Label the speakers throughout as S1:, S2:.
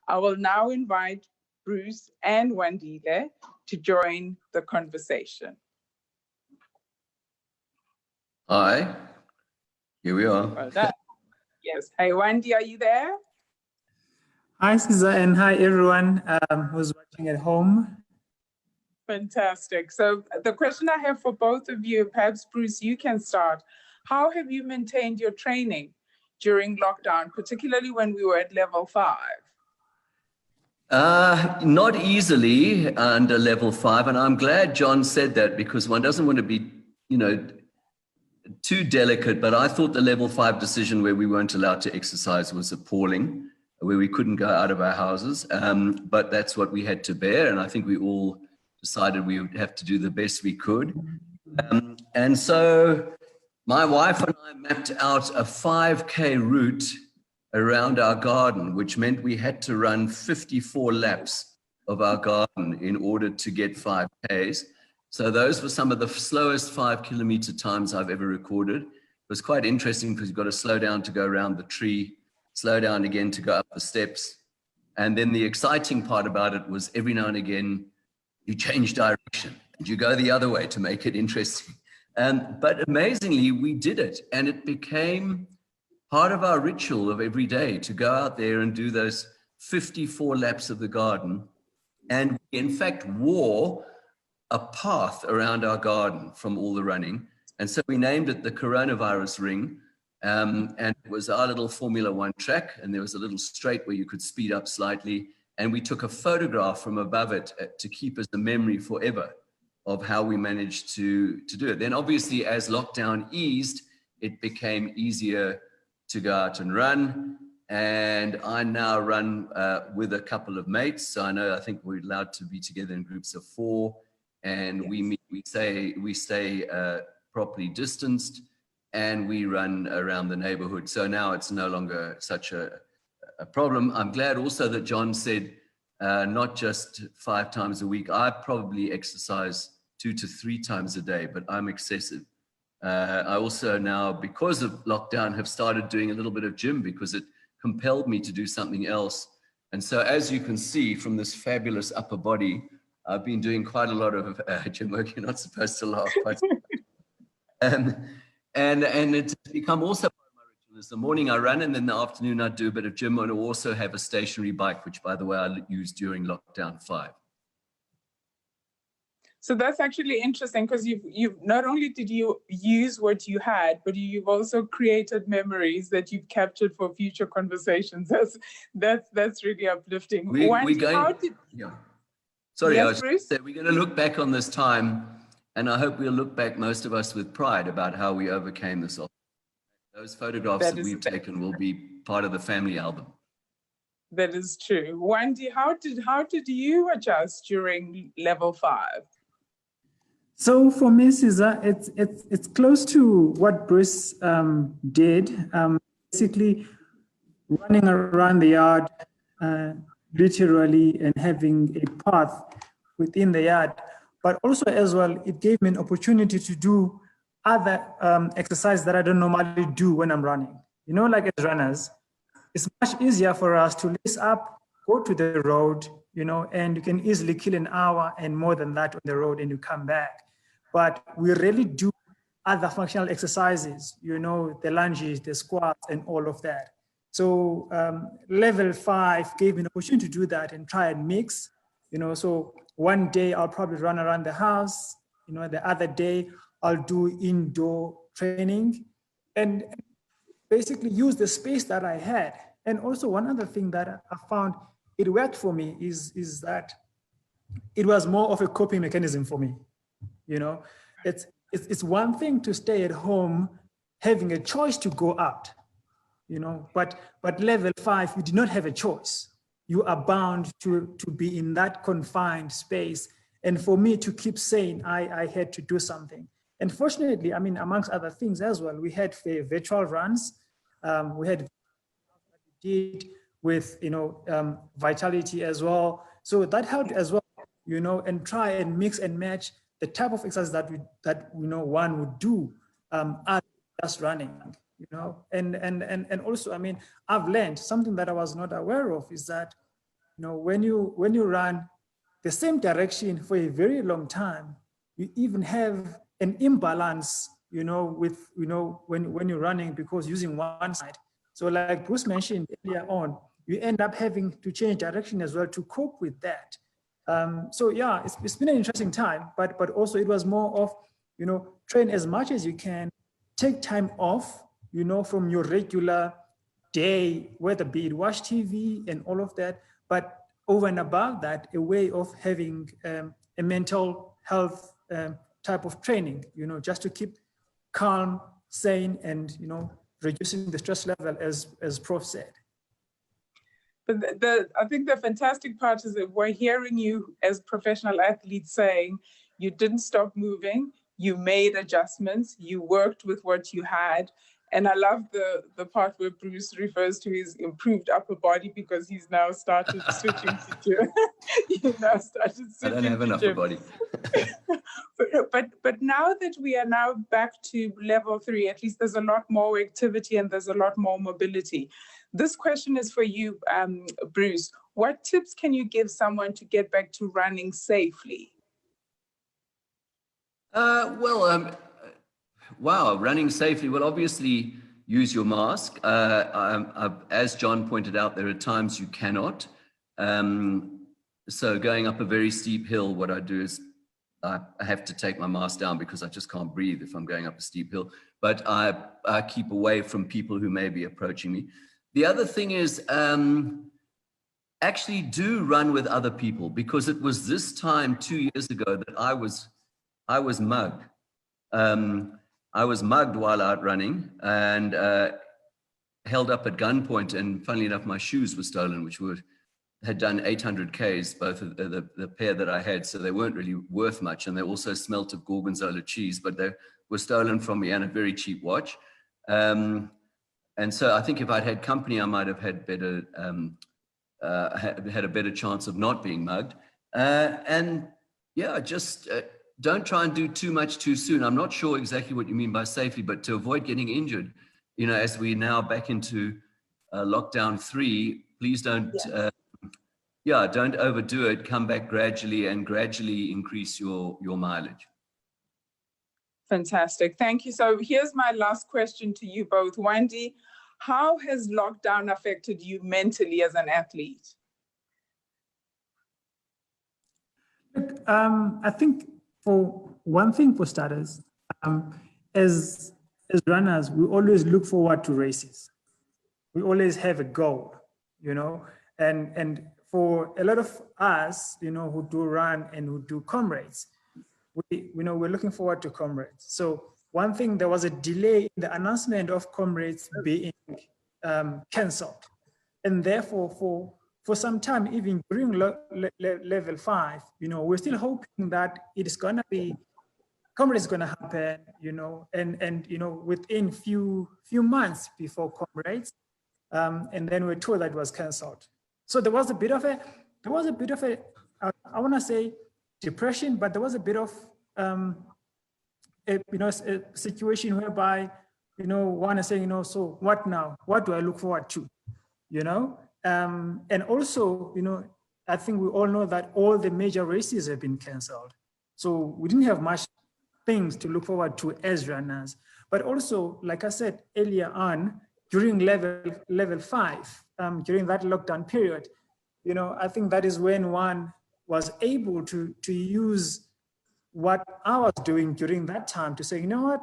S1: I will now invite Bruce and Wandile to join the conversation.
S2: Hi, here we are.
S1: Well done. Yes. Hey, Wendy, are you there?
S3: Hi, Cesar, and hi, everyone who's watching at home.
S1: Fantastic. So the question I have for both of you, perhaps Bruce, you can start. How have you maintained your training during lockdown, particularly when we were at level 5?
S2: Not easily under level 5, and I'm glad John said that because one doesn't want to be, too delicate, but I thought the level 5 decision where we weren't allowed to exercise was appalling, where we couldn't go out of our houses, but that's what we had to bear, and I think we all decided we would have to do the best we could. And so my wife and I mapped out a 5K route around our garden, which meant we had to run 54 laps of our garden in order to get 5Ks. So those were some of the slowest 5-kilometer times I've ever recorded. It was quite interesting because you've got to slow down to go around the tree, slow down again to go up the steps. And then the exciting part about it was every now and again, you change direction and you go the other way to make it interesting. But amazingly, we did it. And it became part of our ritual of every day to go out there and do those 54 laps of the garden. And we, in fact, wore a path around our garden from all the running. And so we named it the Coronavirus Ring. And it was our little Formula One track. And there was a little straight where you could speed up slightly. And we took a photograph from above it to keep as a memory forever of how we managed to do it. Then obviously as lockdown eased, it became easier to go out and run. And I now run with a couple of mates. So I think we're allowed to be together in groups of 4. And yes, we stay properly distanced, and we run around the neighborhood. So now it's no longer such a problem. I'm glad also that John said not just 5 times a week. I probably exercise 2 to 3 times a day, but I'm excessive. I also now, because of lockdown, have started doing a little bit of gym because it compelled me to do something else. And so as you can see from this fabulous upper body, I've been doing quite a lot of gym work. You're not supposed to laugh. And it's become also part of my ritual. Is the morning I run, and then the afternoon I do a bit of gym, and I also have a stationary bike, which, by the way, I used during lockdown 5.
S1: So that's actually interesting because you've not only did you use what you had, but you've also created memories that you've captured for future conversations. That's really uplifting.
S2: Sorry,
S1: yes, Bruce?
S2: we're going to look back on this time, and I hope we'll look back, most of us, with pride about how we overcame this. Those photographs that we've taken will be part of the family album.
S1: That is true. Wendy, how did you adjust during level 5?
S3: So for me, Cesar, it's close to what Bruce did. Basically, running around the yard, literally, and having a path within the yard. But also as well, it gave me an opportunity to do other exercise that I don't normally do when I'm running. Like as runners, it's much easier for us to lace up, go to the road, and you can easily kill an hour and more than that on the road and you come back. But we really do other functional exercises, the lunges, the squats, and all of that. So level 5 gave me an opportunity to do that and try and mix, so one day I'll probably run around the house, the other day I'll do indoor training and basically use the space that I had. And also one other thing that I found it worked for me is that it was more of a coping mechanism for me. It's one thing to stay at home having a choice to go out, but level 5, you do not have a choice. You are bound to be in that confined space. And for me to keep sane, I had to do something. And fortunately, amongst other things as well, we had virtual runs. We had did with, Vitality as well. So that helped as well, and try and mix and match the type of exercise that one would do as just running, and also, I've learned something that I was not aware of is that when you run the same direction for a very long time, you even have an imbalance, with, when you're running, because using one side. So like Bruce mentioned earlier on, you end up having to change direction as well to cope with that. So yeah, it's been an interesting time, but also it was more of, train as much as you can, take time off, from your regular day, whether be it watch TV and all of that, but over and above that, a way of having a mental health type of training, just to keep calm, sane, and, reducing the stress level, as Prof said.
S1: But I think the fantastic part is that we're hearing you as professional athletes saying you didn't stop moving, you made adjustments, you worked with what you had. And I love the part where Bruce refers to his improved upper body, because he's now started switching to gym.
S2: I don't have an upper body.
S1: but now that we are now back to level 3, at least there's a lot more activity and there's a lot more mobility. This question is for you, Bruce. What tips can you give someone to get back to running safely?
S2: Wow, running safely. Well, obviously, use your mask. As John pointed out, there are times you cannot. So going up a very steep hill, what I do is I have to take my mask down because I just can't breathe if I'm going up a steep hill. But I keep away from people who may be approaching me. The other thing is actually do run with other people, because it was this time 2 years ago that I was mugged. I was mugged while out running and held up at gunpoint, and funnily enough, my shoes were stolen, which had done 800 Ks, both of the pair that I had, so they weren't really worth much, and they also smelt of Gorgonzola cheese, but they were stolen from me, and a very cheap watch. And so I think if I'd had company, I might have had better, had a better chance of not being mugged. And yeah, just don't try and do too much too soon. I'm not sure exactly what you mean by safely, but to avoid getting injured, as we now back into lockdown 3, please don't, don't overdo it. Come back gradually and gradually increase your mileage.
S1: Fantastic. Thank you. So here's my last question to you both. Wendy, how has lockdown affected you mentally as an athlete?
S3: I think for one thing, for starters, as runners, we always look forward to races. We always have a goal, and for a lot of us, who do run and who do comrades, we're looking forward to comrades. So one thing, there was a delay in the announcement of comrades being cancelled, and therefore for some time, even during level 5, we're still hoping that it is gonna be, comrades is gonna happen, and within few months before comrades, and then we're told that it was cancelled. So there was a bit of a, I wanna say depression, but there was a bit of a situation whereby one is saying, so what now? What do I look forward to? And also, I think we all know that all the major races have been cancelled. So we didn't have much things to look forward to as runners. But also, like I said earlier on, during level 5, during that lockdown period, I think that is when one was able to use what I was doing during that time to say, what,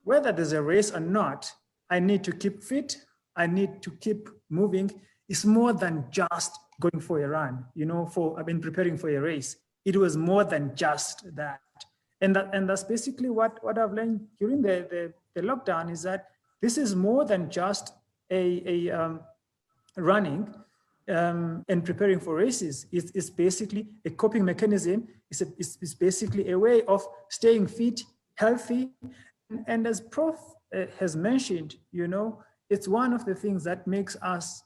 S3: whether there's a race or not, I need to keep fit, I need to keep moving. It's more than just going for a run, I've been preparing for a race. It was more than just that. And that's basically what I've learned during the lockdown, is that this is more than just a running and preparing for races. It's basically a coping mechanism. It's basically a way of staying fit, healthy. And as Prof has mentioned, it's one of the things that makes us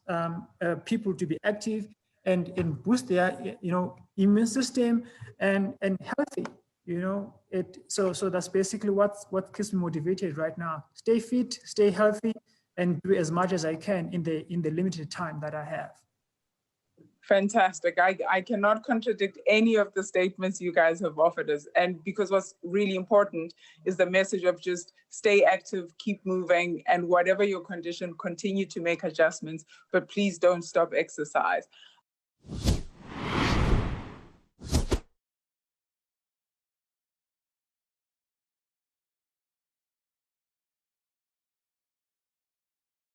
S3: people to be active and boost their immune system and healthy. So that's basically what keeps me motivated right now. Stay fit, stay healthy, and do as much as I can in the limited time that I have.
S1: Fantastic. I cannot contradict any of the statements you guys have offered us. And because what's really important is the message of just stay active, keep moving, and whatever your condition, continue to make adjustments, but please don't stop exercise.